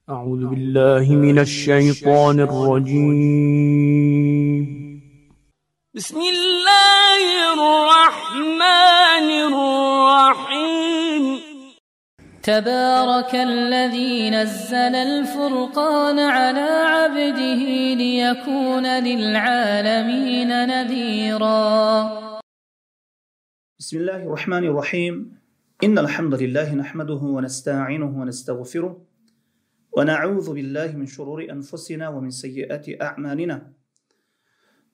أعوذ بالله من الشيطان الرجيم. بسم الله الرحمن الرحيم. تبارك الذي نزل الفرقان على عبده ليكون للعالمين نذيرا. بسم الله الرحمن الرحيم. إن الحمد لله نحمده ونستعينه ونستغفره ونعوذ بالله من شرور أنفسنا ومن سيئات أعمالنا.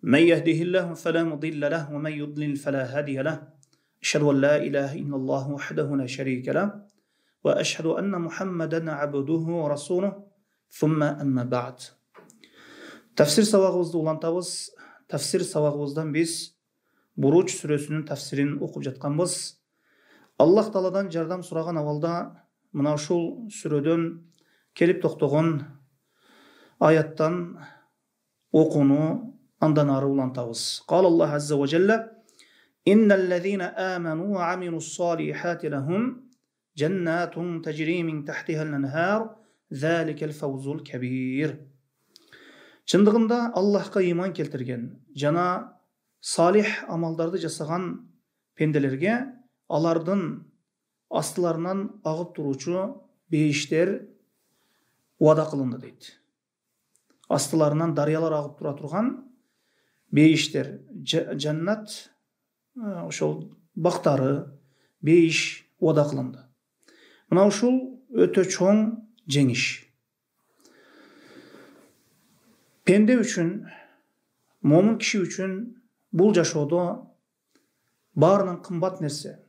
من يهده الله فلا مضل له ومن يضلل فلا هادي له. أشهد أن لا إله إلا الله وحده لا شريك له وأشهد أن محمدا عبده ورسوله ثم أما بعد. Tafsir sabağımızda ulantабыз. Tafsir sabağımızdan biz Buruç сүресінің tafsirin оқып жатқанбыз. Аллах Тағаладан жардам сұраған авалда мына ушул сүрөдөн келип токтогон аяттан окууну андан ары улантабыз. Кал Аллах азза ва жалла: "Инналлазина аману ва амилус-салихати лахум джаннатун тажри мин тахтихал-анхар, заликал фаузул кабир." Чындыгында Аллахка иман келтирген жана салих амалдарды жасаган пенделерге алардын астыларынан агып туручу бейиштер уада кылынды дейт. Астыларынан дарыялар агып тура турган бейиштер, жаннат, ошол бактары, бейиш уада кылынды. Мына ушул өтө чоң жеңиш. Пенде үчүн, момун киши үчүн бул жашоодо баарынан кымбат нерсе,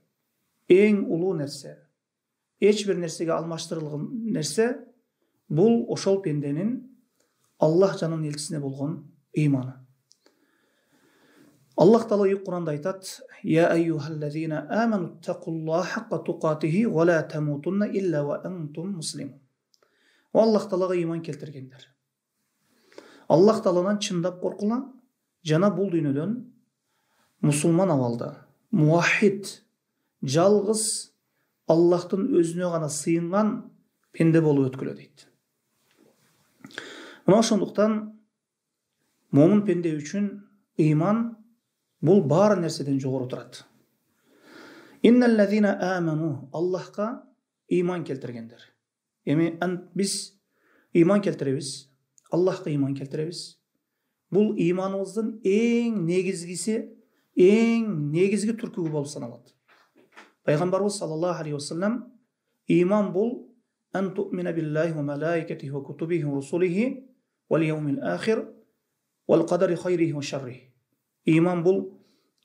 эң улуу нерсе, эч бир нерсеге алмаштырылган нерсе бул ошол пенденин Аллах жанын элчисине болгон ыйманы. Аллах Таала Кур'анда айтат: "Я айюхаллазина аману тақуллаха хаққа туқатихи ва ла тамутунна илля ва антум муслимун." О Аллах Таалага ыйман келтиргендер, Аллах Тааладан чындап коркула жана бул дүйнөдөн мусулман абалда, муахид, жалгыз Аллахтын өзүнө гана сыйынган пенде болуп өткүлө дейт. Мына ошондуктан момун пенде үчүн ыйман бул баары нерседен жогору турат. Инналлазина аману, Аллахка ыйман келтиргендер. Эми биз ыйман келтиребиз, Аллахка ыйман келтиребиз. Бул ыйманыбыздын эң негизги түркүгү болуп саналат. Пайгамбарыбыз саллаллаху алейхи ва саллям: "Ыйман бул ан ту'мина биллахи ва малаикатихи ва кутубихи ва русулихи вал яумил ахир вал кадари хайрихи ва шаррихи." Ыйман бул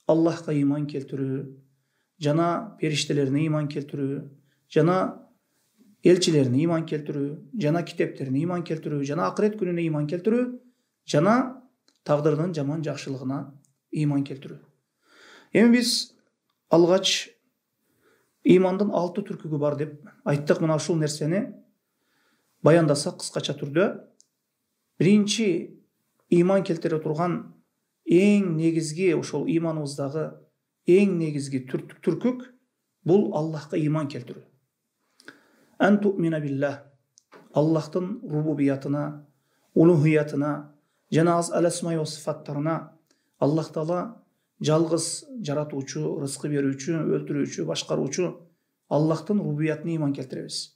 Аллахка ыйман келтирүү, жана периштелерине ыйман келтирүү, жана элчилерине ыйман келтирүү, жана китептерине ыйман келтирүү, жана акырет күнүнө ыйман келтирүү, жана тагдырдын жаман жакшылыгына ыйман келтирүү. Эми биз алгач ыймандын 6 түркүгү бар деп айттык. Мына ушул нерсени баяндасак кыскача түрдө, биринчи ыйман келтире турган эң негизги, ошол ыйманыбыздагы эң негизги түркүк бул Аллахка ыйман келтирүү. Ан ту'мина биллах, Аллахтын рубубиятына, улухиятына, жана ал-асма ва сифаттарына, Аллах Таала жалгыз жаратуучу, рызкы берүүчү, өлтүрүүчү, башкаруучу Аллахтын рубубиятына ыйман келтиребиз.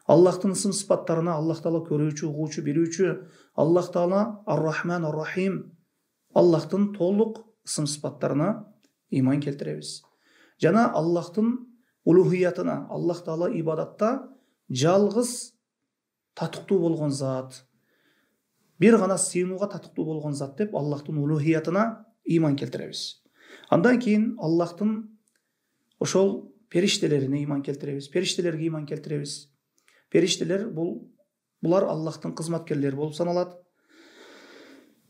Аллахтын ысым сыпаттарына, Аллах Таала көрүүчү, угуучу, билүүчү, Аллах Таала ар-Рахман ар-Рахим, Аллахтын толук ысым сыпаттарына ыйман келтиребиз. Жана Аллахтын улухиятына, Аллах Таала ибадатта жалгыз татыктуу болгон зат, бир гана сыйынууга татыктуу болгон зат деп Аллахтын улухиятына ыйман келтиребиз. Андан кийин Аллахтын ошол периштелерине ыйман келтиребиз, периштелерге ыйман келтиребиз. Периштелер булар Аллахтын кызматкерлери болуп саналат.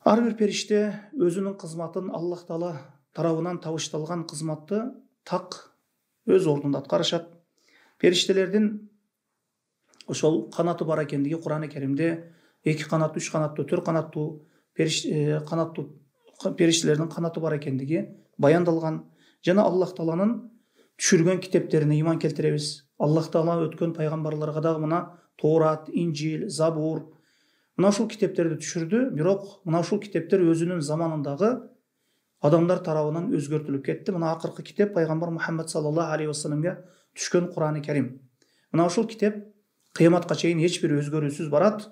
Ар бир периште өзүнүн кызматын, Аллах Таала тарабынан табышталган кызматты так өз ордунда аткарышат. Периштелердин ошол канаты бар экендиги Кур'ан-ы Керимде 2 канат, 3 канаттуу, 4 канаттуу периштелердин канаты бар экендиги баяндалган. Жана Аллах Тааланын түшүргөн китептерине ыйман келтиребиз. Аллах Таала өткөн пайгамбарларга дагы мына Торат, Инжил, Забур. Мына ушул китептерди түшүрдү, бирок мына ушул китептер өзүнүн заманындагы адамдар тарабынан өзгөртүлүп кетти. Мына акыркы китеп пайгамбар Мухаммад саллаллаху алейхи вассаламга түшкөн Кур'ани Карим. Мына ушул китеп кыяматка чейин эч бир өзгөрүүсүз барат.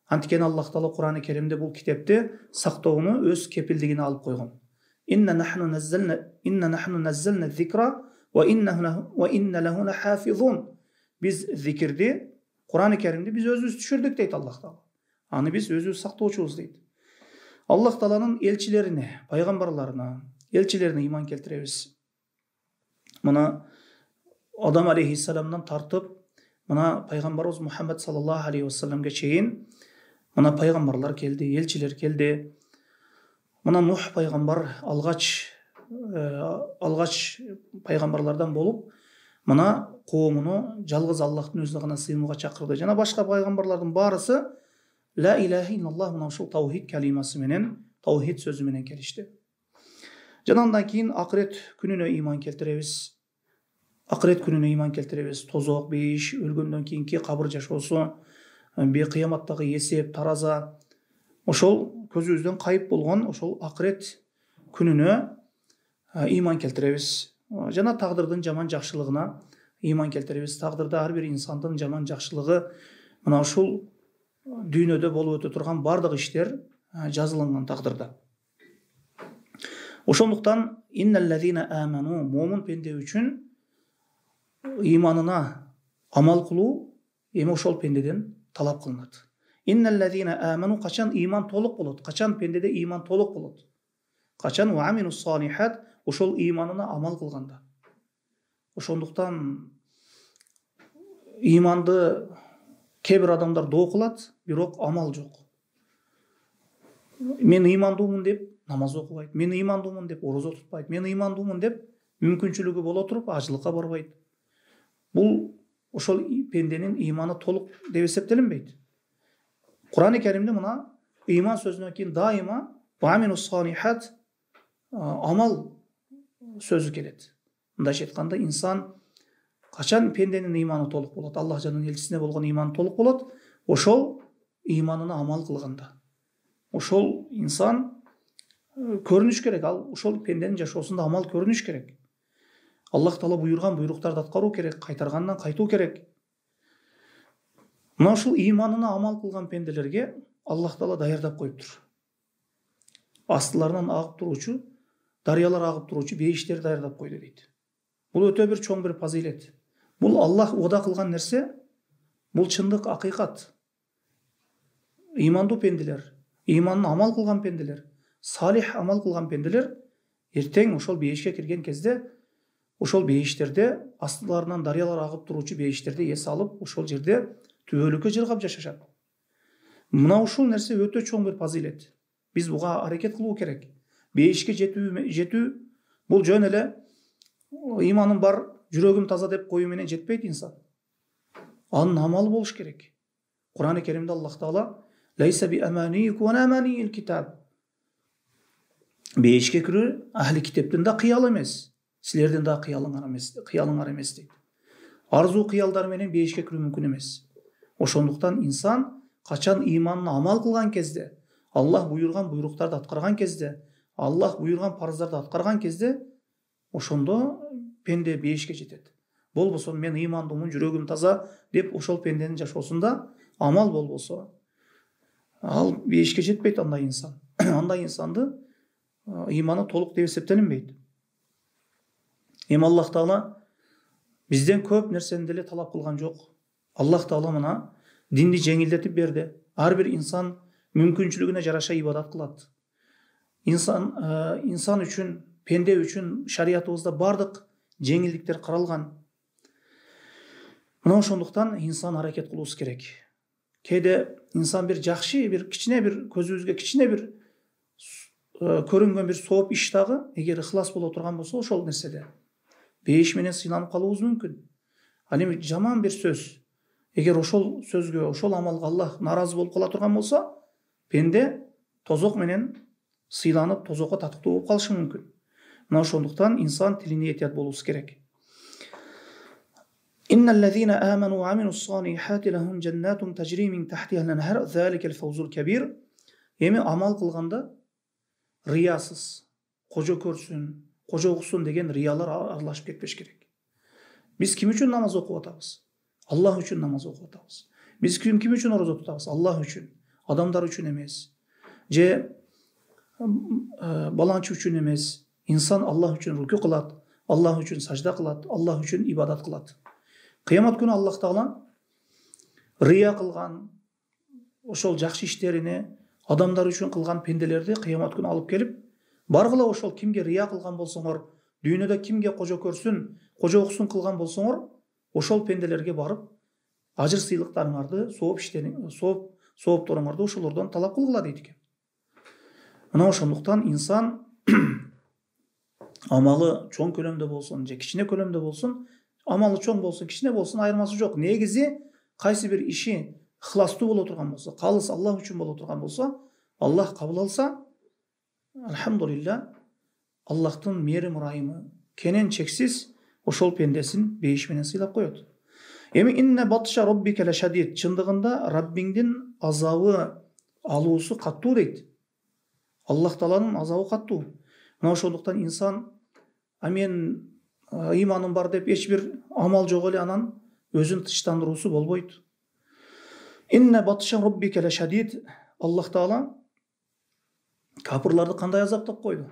Анткени Аллах Таала Кур'ани Каримде бул китепти сактоону өз кепилдигине алып койгон. Инна нахну наззална зикра ва инна лаху лахафизун. Биз зикирди, Кур'ани Каримди биз өзүбүз түшүрдүк дейт Аллах Таала. Аны биз өзүбүз сактоочубуз дейт. Аллах Тааланын элчилерине, пайгамбарларына, элчилерине иман келтиребиз. Мына Адам алейхиссаламдан тартып, мына пайгамбарыбыз Мухаммад саллаллаху алейхи вассаламга чейин мына пайгамбарлар келди, элчилер келди. Мына Нух пайгамбар алгач пайгамбарлардан болуп, мына коомуну жалгыз Аллахтын өзүнө гана сыйынууга чакырды. Жана башка пайгамбарлардын баарысы ла илаха илlalloh мына ушул таухид калимасы менен, таухид сөзү менен келишти. Жана андан кийин акырет күнүнө иман келтиребиз. Акырет күнүнө иман келтиребиз. Тозок, бейиш, өлгөндөн кийинки кабыр жашоосу, кыяматтагы эсеп, тараза, ошол көзүбүздөн кайып болгон ошол акырет күнүнө иман келтиребиз. Жана тагдырдын жаман жакшылыгына иман келтиребиз. Тагдырда ар бир инсандын жаман жакшылыгы мына ушул дүйнөдө болуп өтө турган бардык иштер жазылынган тагдырда. Ошондуктан инналлазина аману момун пенде үчүн иманына амал кылуу эми ошол пендеден талап кылынат. Инналлазина аману качан иман толук болот? Качан пендеде иман толук болот? Качан ва амилус салихат ошол иманына амал кылганда. Ошондуктан иманды кээ бир адамдар доо кылат, бирок амал жок. Мен имандуумун деп намаз окубайт, мен имандуумун деп орозо тутпайт, мен имандуумун деп мүмкүнчүлүгү боло туруп ажылыкка барбайт. Бул ошол пенденин иманы толук деп эсептелинбейт. Кур'ани Каримде мына иман сөзүнөн кийин дайыма амилус салихат амал сөзү келет. Мындайча айтканда инсан качан пенденин иманы толук болот, Аллах жанын элчисине болгон иманы толук болот, ошол иманына амал кылганда. Ошол инсан көрүнүш керек, ал ошол пенденин жашоосунда амал көрүнүш керек. Аллах Таала буйрган буйруктарды аткаруу керек, кайтаргандан кайтуу керек. Мына ушул иманына амал кылган пенделерге Аллах Таала даярдап коюптур. Астыларынан агып туруучу, дарыялар агып туруучу бейиштер даярдап койду дейт. Бул өтө бир чоң бир фазилет. Бул Аллах ода кылган нерсе, бул чындык, акыйкат. Имандуу пенделер, иманына амал кылган пенделер, салих амал кылган пенделер эртең ошол бейишке кирген кезде ошол бейиштерде астыларынан дарыялар агып туруучу бейиштерде эс алып, ошол жерде түбөлүккө жыргап жашашат. Мына ушул нерсе өтө чоң бир фазилет. Биз буга аракет кылуу керек. Бейишке жетүү бул жөн эле иманым бар, жүрөгүм таза деп коюу менен жетпейт инсан. Анын амалы болуш керек. Кур'ани Каримде Аллах Таала лайса би аманиюкум ва аманиил китаб. Бейишке кирүү ахли китептин да кыял эмес. Силердин да кыялыңар эмес дейт. Арзу кыялдар менен бейишке кирүү мүмкүн эмес. Ошондуктан инсан качан иманына амал кылган кезде, Аллах буйрган буйруктарды аткарган кезде, Аллах буйрган парыздарды аткарган кезде, ошондо пенде бейишке жетет. Болбосо мен имандуумун, жүрөгүм таза деп ошол пенденин жашоосунда амал болбосо, ал бейишке жетпейт андай инсан. Андай инсанды иманы толук деп эсептелинбейт. Эми Аллах Таала бизден көп нерсени деле талап кылган жок. Аллах Таала мына динди жеңилдетип берди. Ар бир инсан мүмкүнчүлүгүнө жараша ибадат кылат. Инсан үчүн, пенде үчүн шариятыбызда бардык жеңилдиктер каралган. Мына ошондуктан инсан аракет кылуусу керек. Кээде инсан бир жакшы, бир кичине бир көзүбүзгө кичине бир көрүнгөн бир сооп иш дагы эгер ыхлас боло турган болсо ошол нерседе бейиш менен сыйланып калуубуз мүмкүн. Ал эми жаман бир сөз, эгер ошол сөзгө, ошол амалга Аллах наразы болуп кала турган болсо, пенде тозок менен сыйланып, тозокко татыктуу болуп калышы мүмкүн. Мына ошондуктан инсан тилине этият болуусу керек. Innellezine amenu ve amilussalihati lehum cennatun tecri min tahtiha al-enhar zalikel fawzul kebir. Эми амал кылганда риясыз, кожо көрсүн, кожо уксун деген риялар аралашып кетпеш керек. Биз ким үчүн намаз окуп атабыз? Аллах үчүн намаз окуп атабыз. Биз ким үчүн орозо тутабыз? Аллах үчүн. Адамдар үчүн эмес. Же баланчы үчүн эмес. Инсан Аллах үчүн руку кылат, Аллах үчүн сажда кылат, Аллах үчүн ибадат кылат. Кыямат күнү Аллах Таала рия кылган ошол жакшы иштерине адамдар үчүн кылган пенделерди кыямат күнү алып келип, баргыла ошол кимге рия кылган болсоңор, дүйнөдө кимге кожо көрсүн, кожо уксун кылган болсоңор, ошол пенделерге барып, ажыр сыйлыктарыңарды, соопторуңарды ошолордон талап кылгыла дейт экен. Мына ошондуктан инсан амалы чоң көлөмдө болсун же кичине көлөмдө болсун, амалы чоң болсун, кичине болсун, айырмасы жок. Негизи кайсы бир иши ixlastуу боло турган болсо, калыс Аллах үчүн боло турган болсо, Аллах кабыл алса, алхамдулилля, Аллахтын мээрим ырайымы кенен чексиз ошол пендесин бейиш менен сыйлап коет. Эми инне батша роббике лашадид, чындыгында Раббиңдин азабы алуусу каттуу дейт. Аллах Тааланын азабы каттуу. Мына ошондуктан инсан мен ыйманым бар деп эч бир амал жок эле анан өзүн тынчтандыруусу болбойт. Инне батша роббике лашадид. Аллах Таала капырларды кандай азаптап койду?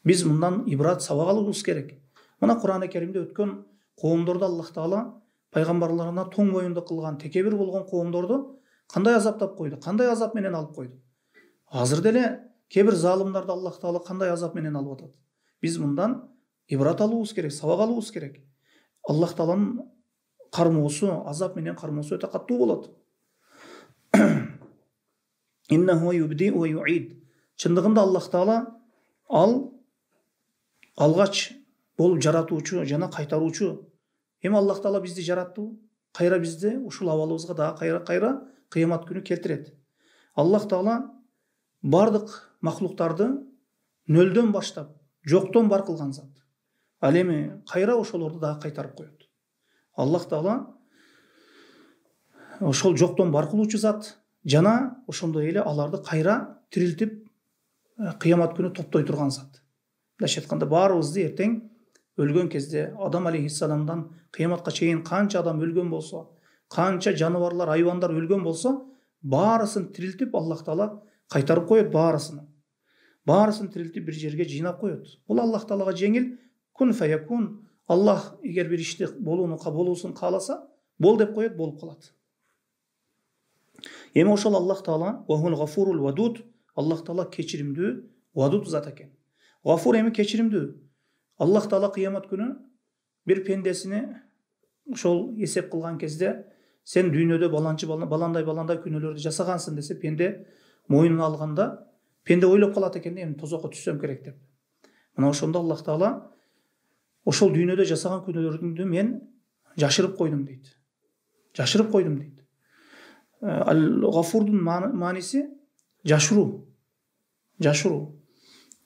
Биз мындан ибрат сабак алуубуз керек. Мына Кур'ан-ы Керимде өткөн коомдорду Аллах Таала пайгамбарларына тоң моюнду кылган, текебир болгон коомдорду кандай азаптап койду? Кандай азап менен алып койду? Азыр деле кээ бир залымдарды Аллах Таала кандай азап менен алып атат? Биз мындан ибрат алуубуз керек, сабак алуубуз керек. Аллах Тааланын кармоосу, азап менен кармоосу өтө каттуу болот. Иннаху юбди ва юид. Чындыгында Аллах Таала алгач болуп жаратуучу жана кайтаруучу. Эми Аллах Таала бизди жаратты, кайра бизди ушул абалыбызга дагы кайра кыямат күнү келтирет. Аллах Таала бардык махлуктарды нөлдөн баштап, жоктон бар кылган зат. Ал эми кайра ошолорду дагы кайтарып коет. Аллах Таала ошол жоктон бар кылуучу зат жана ошондой эле аларды кайра тирилтип кыямат күнү топтой турган зат. Мындайча айтканда баарыбызды эртең өлгөн кезде Адам алейхиссаламдан кыяматка чейин канча адам өлгөн болсо, канча жаныбарлар, айвандар өлгөн болсо, баарысын тирилтип Аллах Таала кайтарып коет баарысын. Баарысын тирилтип бир жерге жыйнап коет. Бул Аллах Таалага жеңил. Кун фаякун. Аллах эгер бир ишти болуусун кааласа, бол деп коет, болуп калат. Эми ошол Аллах Таала вахул гафурул вадуд. Аллах Таала кечиримдүү, вадуд зат экен. Гафур эми кечиримдүү. Аллах Таала кыямат күнү бир пендесини ошол эсеп кылган кезде сен дүйнөдө баландай күнөөлөрдү жасагансың десе, пенде моюнуна алганда, пенде ойлоп калат экен, эми тозокко түссөм керек деп. Мына ошондо Аллах Таала ошол дүйнөдө жасаган күнөөлөрүмдү мен жашырып койдум дейт. Жашырып койдум дейт. Ал-Гафурдун мааниси жашыруу. Жашыруу.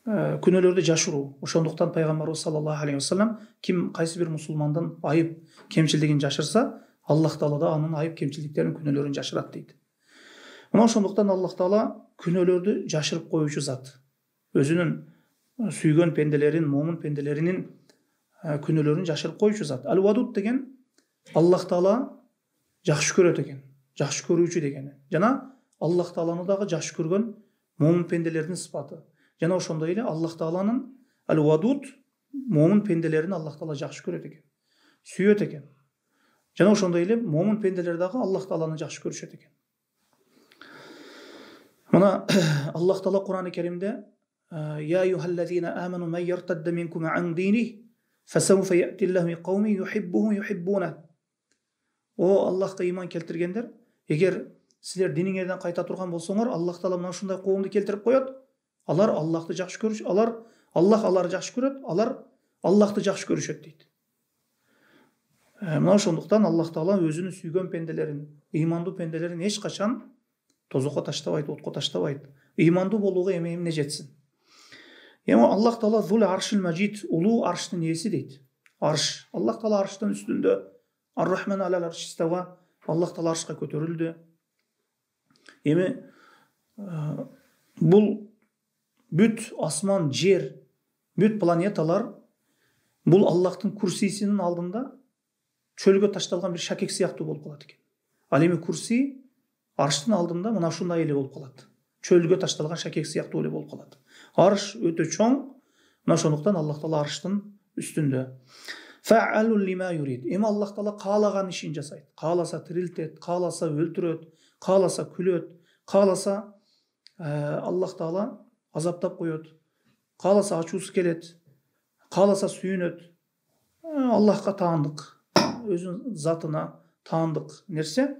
Күнөөлөрдү жашыруу. Ошондуктан пайгамбарыбыз саллаллаху алейхи вассалам ким кайсы бир мусулмандын айып кемчилдигин жашырса, Аллах Таала да анын айып кемчилдиктерин, күнөөлөрүн жашырат дейт. Мына ошондуктан Аллах Таала күнөөлөрдү жашырып коюучу зат. Өзүнүн сүйгөн пенделерин, момун пенделеринин күнөөлөрүн жашырып коюучу зат. Ал-Вадуд деген Аллах Таала жакшы көрөт экен, жакшы көрүүчү дегени. Жана Аллах Тааланы дагы жакшы көргөн момун пенделердин сыпаты. Жана ошондой эле Аллах Тааланын Ал-Вадуд момун пенделерин Аллах Таала жакшы көрөт экен, сүйөт экен. Жана ошондой эле момун пенделер дагы Аллах Тааланы жакшы көрүшөт экен. Мына Аллах Таала Кур'ан-ы Керимде Я юхаллазина аману ман яртадда минкум ан дини фасауфа я'тиллаху биқауми юхиббухум юхиббуна. О Аллахка иман келтиргендер, эгер силер диниңерден кайта турган болсоңор, Аллах Таала мына ушундай коомду келтирип коет. Алар Аллахты жакшы көрүш, Аллах аларды жакшы көрөт, алар Аллахты жакшы көрүшөт дейт. Мына ошондуктан Аллах Таала өзүнүн сүйгөн пенделерин, ыймандуу пенделерин эч качан тозокко таштабайт, отко таштабайт. Ыймандуу болууга эмне жетсин. Эми Аллах Таала Зул Аршил Маджид, улуу арштын ээси дейт. Арш. Аллах Таала арштын үстүндө, Ар-Рахман алал арш истава, Аллах Таала аршқа көтерілді. Эми бұл бүт асман, жер, бүт планеталар бұл Аллахтың курсисінің алдында чөлгө ташталған бір шакек сияқты болып қалады екен. Ал эми курси арштың алдында мына ушундай эле болуп калат. Чөлгө ташталган шакек сыяктуу эле болуп калат. Арш өтө чоң, мына ошондуктан Аллах Таала арштын үстүндө. Фа'алун лима юрид. Эми Аллах Таала каалаган ишин жасайт. Кааласа тирилтет, кааласа өлтүрөт, кааласа күлөт, кааласа Аллах Таала азаптап коет, кааласа ачуусу келет, кааласа сүйүнөт. Аллахка таандык, өзүнүн затына таандык нерсе.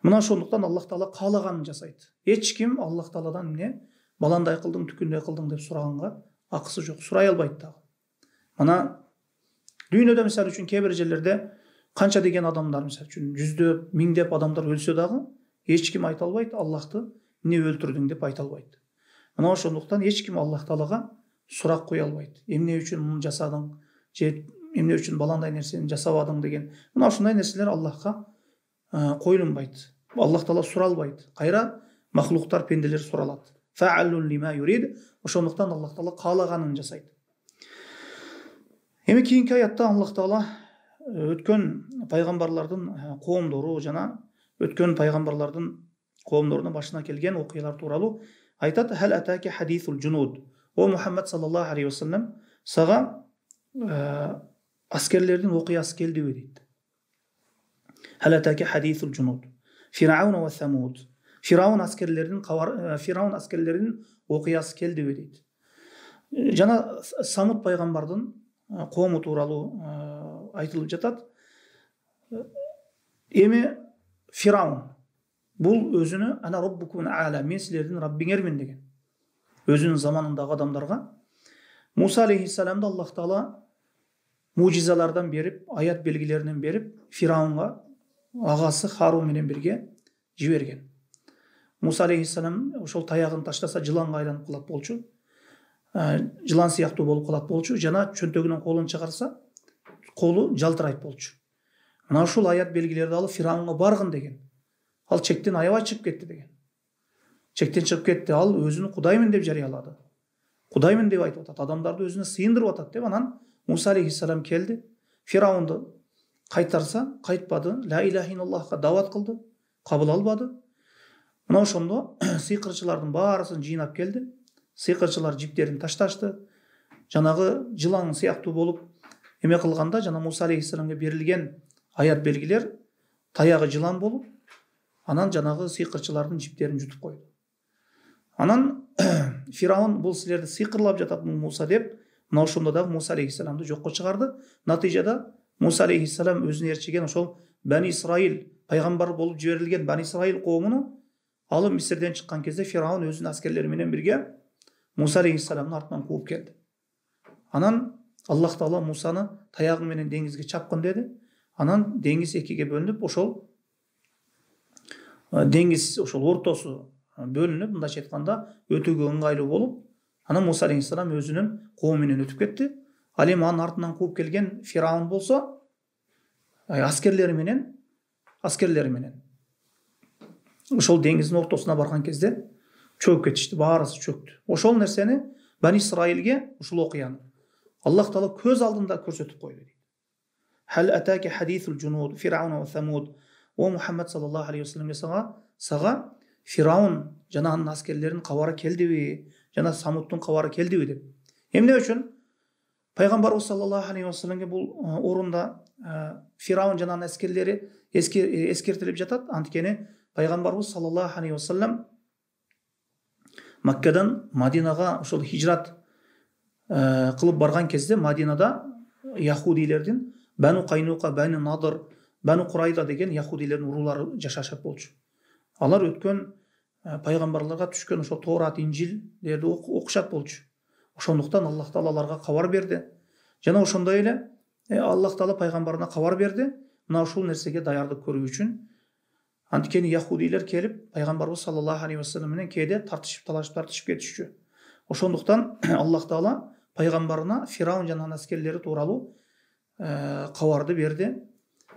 Мына ошондуктан Аллах Таала каалаганын жасайт. Эч ким Аллах Тааладан эмне баландай кылдың, түкүндөй кылдың деп сураганга акысы жок, сурай албайт дагы. Мына дүйнөдө мисалы үчүн кээ бир жерлерде канча деген адамдар, мисалы үчүн жүздөп, миңдеп адамдар өлсө дагы эч ким айта албайт, Аллахты эмне өлтүрдүң деп айта албайт. Мына ошондуктан эч ким Аллах Таалага сурак кое албайт. Эмне үчүн муну жасадың, же эмне үчүн баландай нерсени жасабадың деген. Мына ушундай нерселер Аллахка коюлунбайт. Аллах Таала суралбайт. Кайра махлуктар, пенделер суралат. Фа'алун лима юрид. Ошондуктан Аллах Таала каалаганын жасайт. Эми кийинки аятта Аллах Таала өткөн пайгамбарлардын коомдору жана өткөн пайгамбарлардын коомдоруна башына келген окуялар тууралуу айтат. Хал атаки хадисул жунуд. О Мухаммад саллаллаху алейхи ва саллям, сага аскерлердин окуясы келдиби дейт. Хал атаки хадисул жунуд. Фирауна ва Самуд. Фираун аскерлердин окуясы келдиби дейт. Жана Самуд пайгамбардын коому тууралуу айтылып жатат. Эми Фираун бул өзүнө ана роббукун а'ла, мен силердин Раббиңермин деген. Өзүнүн заманындагы адамдарга Муса алейхиссаламды Аллах Таала мужизалардан берип, аят белгилеринен берип, Фираунга агасы Харун менен бирге жиберген. Муса алейхиссалам ошол таягын таштаса жыланга айланып калат болчу. Жылан сыяктуу болуп калат болчу. Жана чөнтөгүнөн колун чыгарса, колу жалтырайт болчу. Мына ушул аят белгилерди алып Фираунга баргын деген. Ал чектен аябай чыгып кетти деген. Чектен чыгып кетти. Ал өзүнү Кудаймын деп жарыялады. Кудаймын деп айтып атат. Адамдарды өзүнө сыйындырып атат деп. Анан Муса алейхиссалам келди. Фираунду кайтарса, кайтпады. Ла илаха иллаллахка дават кылды. Кабыл албады. Мына ошондо сыйкырчылардын баарысын жыйнап келди. Сыйкырчылар жиптерин ташташты. Жанагы жылан сыяктуу болуп эме кылганда жана Муса алейхиссаламга берилген аят белгилер таягы жылан болуп, анан жанагы сыйкырчылардын жиптерин жутуп койду. Анан Фираун бул силерди сыйкырлап жатат Муса деп, мына ошондо дагы Муса алейхиссаламды жокко чыгарды. Натыйжада Муса алейхиссалам өзүнө ээрчиген ошол Бани Исраил, пайгамбар болуп жиберилген Бани Исраил коомуну алып Мисирден чыккан кезде Фираун өзүнүн аскерлери менен бирге Муса алейхиссаламдын артынан кууп келди. Анан Аллах Таала Мусаны таягы менен деңизге чапкын деди. Анан деңиз экиге бөлүнүп, ошол деңиз ошол ортосу бөлүнүп, мындайча айтканда өтүүгө ыңгайлуу болуп, анан Муса алейхиссалам өзүнүн коому менен өтүп кетти. Ал эми анын артынан кууп келген Фираун болсо аскерлери менен ошол деңиздин ортосуна барган кезде чөгүп кетишти, баарысы чөктү. Ошол нерсени Бани Исраилге, ушул окуяны Аллах Таала көз алдында көрсөтүп койду дейт. Хал атаки хадисул жунуд Фирауна ва Самуд. О Мухаммад саллаллаху алейхи ва саллям, сага Фираун жана анын аскерлеринин кабары келдиби, жана Самудтун кабары келдиби деп. Эмне үчүн пайгамбарыбыз саллаллаху алейхи ва салламга бул орунда Фираун жана анын аскерлери эскертилип жатат. Анткени пайгамбарыбыз саллаллаху алейхи ва саллям Маккадан Мадинага ошол хижрат кылып барган кезде Мадинада яхудилердин Бану Кайнука, Бану Надыр, Бану Курайда деген яхудилердин уруулары жашашат болчу. Алар өткөн пайгамбарларга түшкөн ошол Торат, Инжилдерди окушат болчу. Ошондуктан Аллах Таала аларга кабар берди. Жана ошондой эле Аллах Таала пайгамбарына кабар берди. Мына ушул нерсеге даярдык көрүү үчүн. Анткени яхудилер келип пайгамбарыбыз саллаллаху алейхи ва саллям менен кээде тартышып кетишчү. Ошондуктан Аллах Таала пайгамбарына Фираун жана аскерлери тууралуу кабарды берди.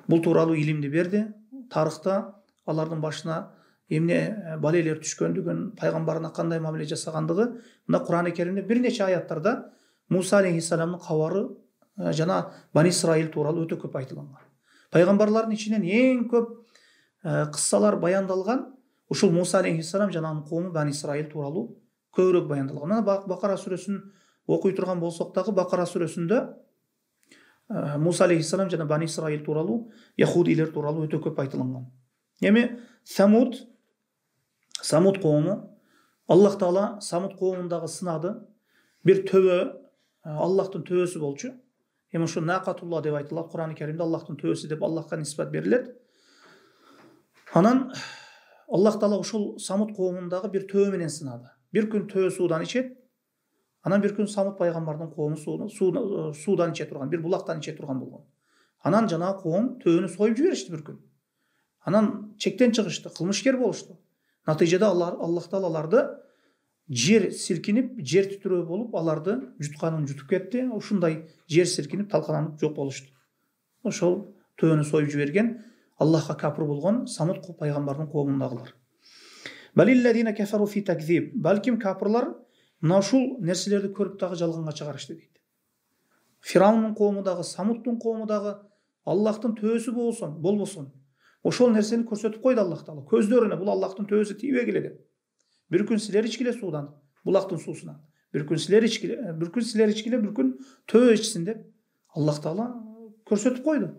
Бул тууралуу илимди берди. Тарыхта алардын башына эмне балелер түшкөндүгүн, пайгамбарына кандай мамиле жасагандыгы мына Кур'ан-ы Керимде бир нече аяттарда Муса алейхиссаламдын кабары жана Бани Исраил тууралуу өтө көп айтылган. Пайгамбарлардын ичинен эң көп кыссалар баяндалган ушул Муса алейхиссалам жана анын коому Бани Исраил тууралуу көбүрөөк баяндалган. Мына Бакара сүрөсүн окуй турган болсок дагы Бакара сүрөсүндө Муса алейхиссалам жана Бани Исраил тууралуу, яхудилер тууралуу өтө көп айтылган. Эми Самуд коому, Аллах Таала Самуд коомундагы сынады. Бир төбө Аллахтын төбөсү болчу. Эми ушу Нақатулла деп айтылат. Кур'ан-ы Керимде Аллахтын төбөсү деп Аллахка нисбат берилет. Анан Аллах Таала ушул Самуд коомундагы бир төбө менен сынады. Бир күн төбө суудан ичет. Анан бир күн Самуд пайгамбардын коому суудан иче турган, бир булактан иче турган болгон. Анан жанагы коом төбөнү союп жиберишти бир күн. Анан чектен чыгышты, кылмышкер болушту. Натыйжада Аллах Таала аларды жер силкинип, жер титирөө болуп, аларды жутканын жутуп кетти. Ушундай жер силкинип, талкаланып жок болушту. Ошол төбөнү союп жиберген, Аллахка капыр болгон Самуд пайгамбардын коомундагылар. Балиллазина кафару фи такзиб. Балким капырлар мына ушул нерселерди көрүп дагы жалганга чыгарышты дейт. Фираунун коому дагы, Самудтун коому дагы Аллахтын төбөсү болбосун. Ошол нерсени көрсөтүп койду Аллах Таала. Көздөрүнө бул Аллахтын төбөсү тийбегиле деп. Бир күн силер ичкиле суудан, булактын суусунан. Бир күн силер ичкиле, бир күн төбө ичсин деп Аллах Таала көрсөтүп койду.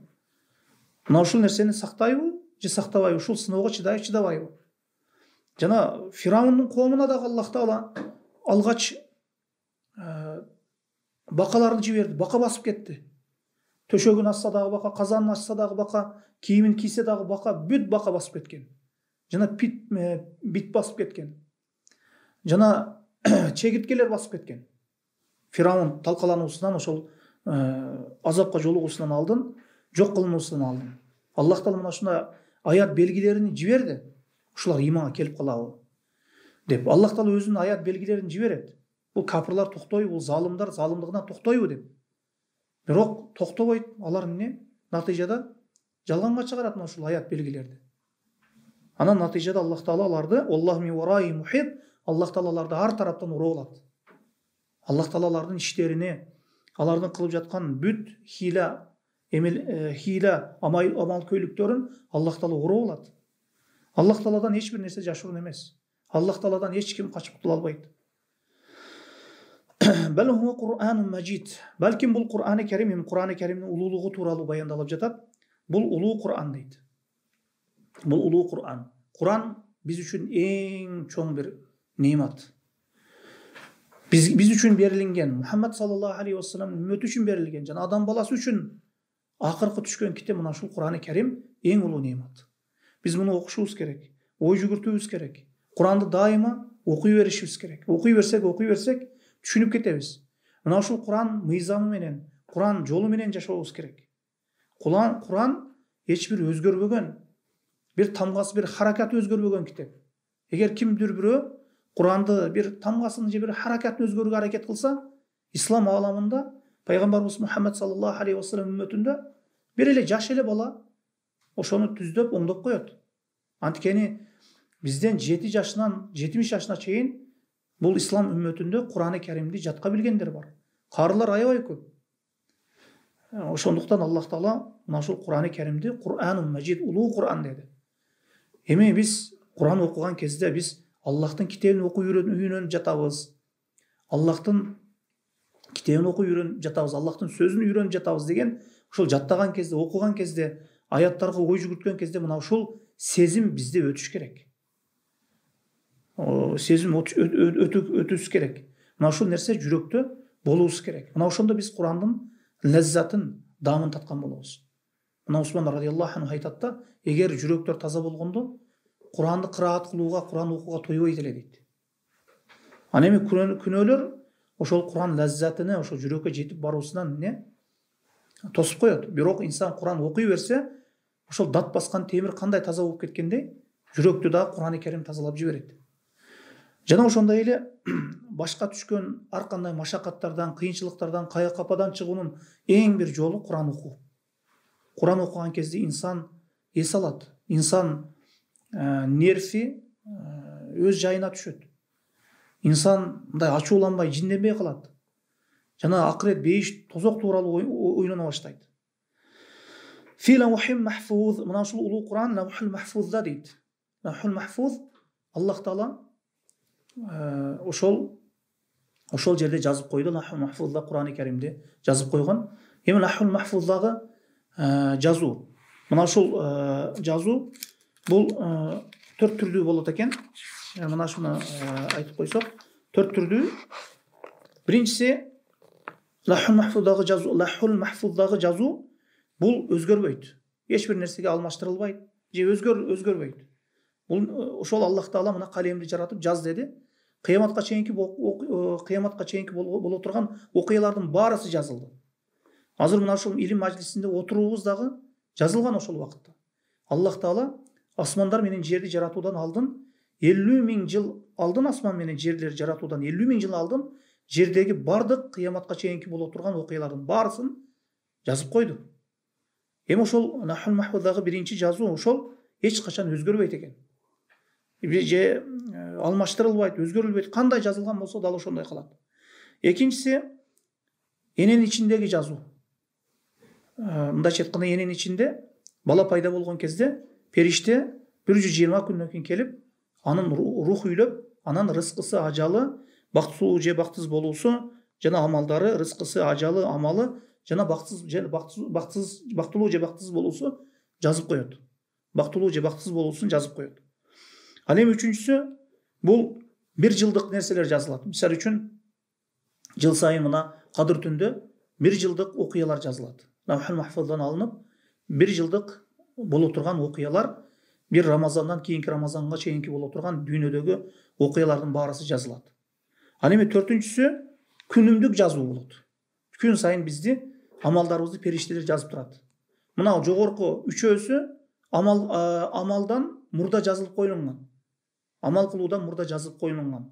Мына ушул нерсени сактайбы же сактабайбы, ушул сыноого чыдабайбы? Жана Фираунун коомуна дагы Аллах Таала алгач бакаларды жиберди, бака басып кетти. Төшөгүн ачса дагы бака, казанын ачса дагы бака, кийимин кийсе дагы бака, бүт бака басып кеткен. Жана бит басып кеткен. Жана чегирткелер басып кеткен. Фираун талкалануусунан, ошол азапка жолугуусунан алдын, жок кылынуусунан алдын. Аллах Таала мына ушундай аят белгилерин жиберди. Ушулар иманга келип калабы деп. Аллах Таала өзүнүн аят белгилерин жиберет. Бул капырлар токтойбу, бул залымдар залымдыгынан токтойбу деп. Бирок токтобойт. Алар эмне? Натыйжада жалганга чыгарат ушул аят белгилерди. Анан натыйжада Аллах Таала аларды Аллах ми вараи мухит, Аллах Таала аларды ар тараптан урап алат. Аллах Таала алардын иштерине, алардын кылып жаткан бүт хила амал көйлүктөрүн Аллах Таала урап алат. Аллах Тааладан эч бир нерсе жашыруун эмес. Аллах Тааладан эч ким качып кутула албайт. Бал хува Кур'анун мажид. Балким бул Кур'ан-ы Керим, Кур'ан-ы Керимдин улуулугу тууралуу баяндалып жатат. Бул улуу Кур'ан дейт. Бул улуу Кур'ан. Кур'ан биз үчүн эң чоң бир немат. Биз үчүн берилген, Мухаммад саллаллаху алейхи вассалам үммөтү үчүн берилген, жана адам баласы үчүн акыркы түшкөн китеп мына ушул Кур'ан-ы Керим эң улуу немат. Биз муну окушубуз керек, ой жүгүртүүбүз керек. Кур'анды дайыма окуй беришибиз керек. Окуй берсек, түшүнүп кетебиз. Мына ушул Кур'ан мыйзамы менен, Кур'ан жолу менен жашообуз керек. Кур'ан эч бир өзгөрбөгөн, бир тамгасы, бир харакаты өзгөрбөгөн китеп. Эгер кимдир бирөө Кур'анды бир тамгасын же бир харакатын өзгөрүүгө аракет кылса, ислам ааламында пайгамбарыбыз Мухаммад саллаллаху алейхи вассалам үммөтүндө бир эле жаш эле бала ошону түздөп, оңдоп коет. Анткени бизден 7 жашынан 70 жашына чейин бул ислам үммөтүндө Кур'ан-ы Керимди жатка билгендер бар. Карылар аябай көп. Ошондуктан Аллах Таала мына ушул Кур'ан-ы Керимди Кур'анун мажид, улуу Кур'ан деди. Эми биз Кур'ан окуган кезде биз Аллахтын китебин окуй үйрөнүп жатабыз. Аллахтын китебин окуй үйрөнүп жатабыз, Аллахтын сөзүн үйрөнүп жатабыз деген ушул жаттаган кезде, окуган кезде, аяттарга ой жүгүрткөн кезде мына ушул сезим бизде өтүш керек. Сезим өтүш керек. Мына ушул нерсе жүрөктө болуубуз керек. Мына ошондо биз Кур'андын лаззатын, дамын таткан болобуз. Мына Усман радиаллаху анху айтат да, эгер жүрөктөр таза болгондо Кур'анды кыраат кылууга, Кур'ан окууга тойбойт эле дейт. Ана эми күнөөлөр ошол Кур'ан лаззатыны ошол жүрөккө жетип баруусунан эмне тосуп коет. Бирок инсан Кур'ан окуй берсе, ошол дат баскан темир кандай таза болуп кеткендей, жүрөктү да Кур'ан-ы Керим тазалап жиберет. Жана ошондой эле башка түшкөн ар кандай машакаттардан, кыйынчылыктардан, кая кападан чыгуунун эң бир жолу Кур'ан окуу. Kur'an okugan кезде insan ес алады. Insan нерві өз жайына түседі. Инсан мындай ачууланбай, жинденбей қалады. Жана ақырет бейіш тозоқ туралы ойлана баштайды. Фи лаухин махфуз, мына ушул улуу Кур'ан лаухул махфузда дейт. Лаухул махфуз Аллах Таала ошол жерде жазып койду. Лаухул махфузда Кур'ани Каримде жазып койгон. Эми лаухул махфуздагы жазуу. Мына ушул жазуу бул 4 түрдүү болот экен. Мына ушуну айтып койсок, 4 түрдүү. Биринчиси лаухул махфуздагы жазуу бул өзгөрбөйт. Эч бир нерсеге алмаштырылбайт, же өзгөрбөйт. Бул ошол Аллах Таала мына калемди жаратып жаз деди. Кыяматка чейинки боло турган окуялардын баарысы жазылды. Азыр мына ушул илим мажлисинде отуруубуз дагы жазылган ошол убакытта. Аллах Таала асмандар менен жерди жаратуудан алдын 50.000 жыл алдын, асман менен жерлерди жаратуудан 50.000 жыл алдын жердеги бардык кыяматка чейинки боло турган окуялардын баарысын жазып койду. Эми ошол лаухул махфуздагы биринчи жазуу ошол эч качан өзгөрбөйт экен. Же алмаштырылбайт, өзгөрүлбөйт. Кандай жазылган болсо дал ошондой калат. Экинчиси эненин ичиндеги жазуу. Мындайча айтканда эненин ичинде бала пайда болгон кезде периште 120 күндөн кийин келип, анын рух үйлөп, анан рызкысы, ажалы, бактылуу же бактсыз болуусу, жана амалдары, рызкысы, ажалы, амалы, жана бактылуу же бактсыз болуусу жазып коет. Бактылуу же бактсыз болуусун жазып коет. Ал эми үчүнчүсү бул 1 жылдык нерселер жазылат. Мисалы үчүн жыл сайын мына Кадыр түндө 1 жылдык окуялар жазылат. Лаухул махфуздан алынып 1 жылдык боло турган окуялар, бир Рамазандан кийинки Рамазанга чейинки боло турган дүйнөдөгү окуялардын баарысы жазылат. Ал эми 4-үнчүсү күнүмдүк жазуу болот. Күн сайын бизди амалдарыбызды периштелер жазып турат. Мына жогорку үчөөсү амалдан мурда жазылып коюлган. Амал кылуудан мурда жазылып коюлган.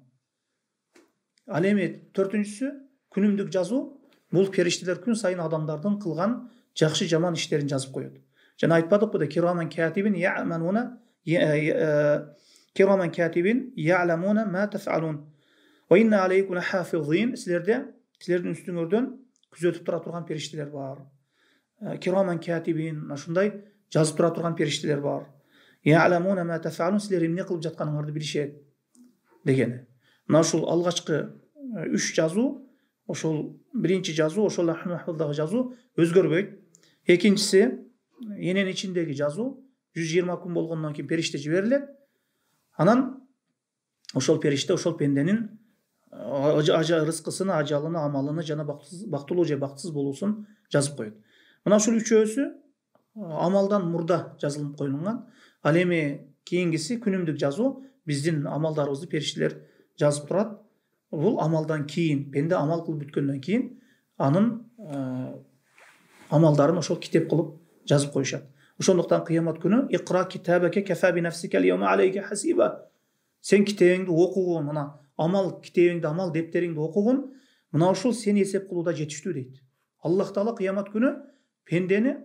Ал эми 4-үнчүсү күнүмдүк жазуу, бул периштелер күн сайын адамдардын кылган жакшы жаман иштерин жазып коет. Жана айтпадыкпы да кираман катибин я'ламуна ма таф'алун. Ва инна алейкум хафизин. Силердин үстүңөрдөн күзөтүп тура турган периштелер бар. Кираман катибин, ушундай жазып тура турган периштелер бар. Я'ламуна ма таф'алун, силер эмне кылып жатканыңарды билишет дегени. Мына ушул алгачкы 3 жазуу, ошол биринчи жазуу, ошол лаухул махфуздагы жазуу өзгөрбөйт. Экинчиси эненин ичиндеги жазуу 120 күн болгондон кийин периште жиберилет. Анан ошол периште ошол пенденин рызкысын, ажалын, амалын жана бактылуу же бактсыз болуусун жазып коет. Мына ушул үчөөсү амалдан мурда жазылып коюлган. Ал эми кийингиси күнүмдүк жазуу, биздин амалдарыбызды периштелер жазып турат. Бул амалдан кийин, пенде амал кылып бүткөндөн кийин анын амалдарын ошол китеп кылып жазып коюшат. Ошондуктан кыямат күнү икра китабака кафа би нафсика al-yawma alayka hasiba. Сен китебиңди окугун, мына амал китебиңди, амал дептериңди окугун, мына ушул сени эсеп кылууда жетиштүү дейт. Аллах Таала кыямат күнү пендени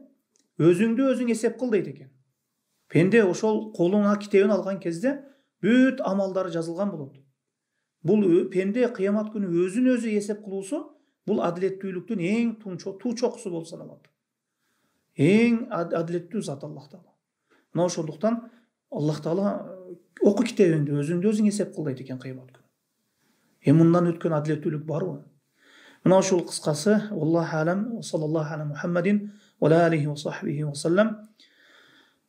өзүңдү өзүң эсеп кыл дейт экен. Пенде ошол колуна китебин алган кезде бүт амалдары жазылган болот. Бул пенде кыямат күнү өзүн өзү эсеп кылуусу бул адилеттүүлүктүн эң туу чокусу болуп саналат. Эң адилеттүү зат Аллах Таала. Мына ошондуктан Аллах Таала оку китебиңди, өзүңдү өзүң эсеп кыл дейт экен кыямат күнү. Мындан өткөн адилеттүүлүк барбы? Мына ушул кыскасы, Аллаху алам, саллаллаху аля Мухаммадин ва алейхи ва сахбихи ва саллам.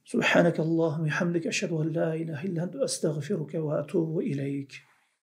Субханака Аллахумма ва бихамдика, ашхаду ан ла илаха илля анта, астагфирука ва атубу илейк.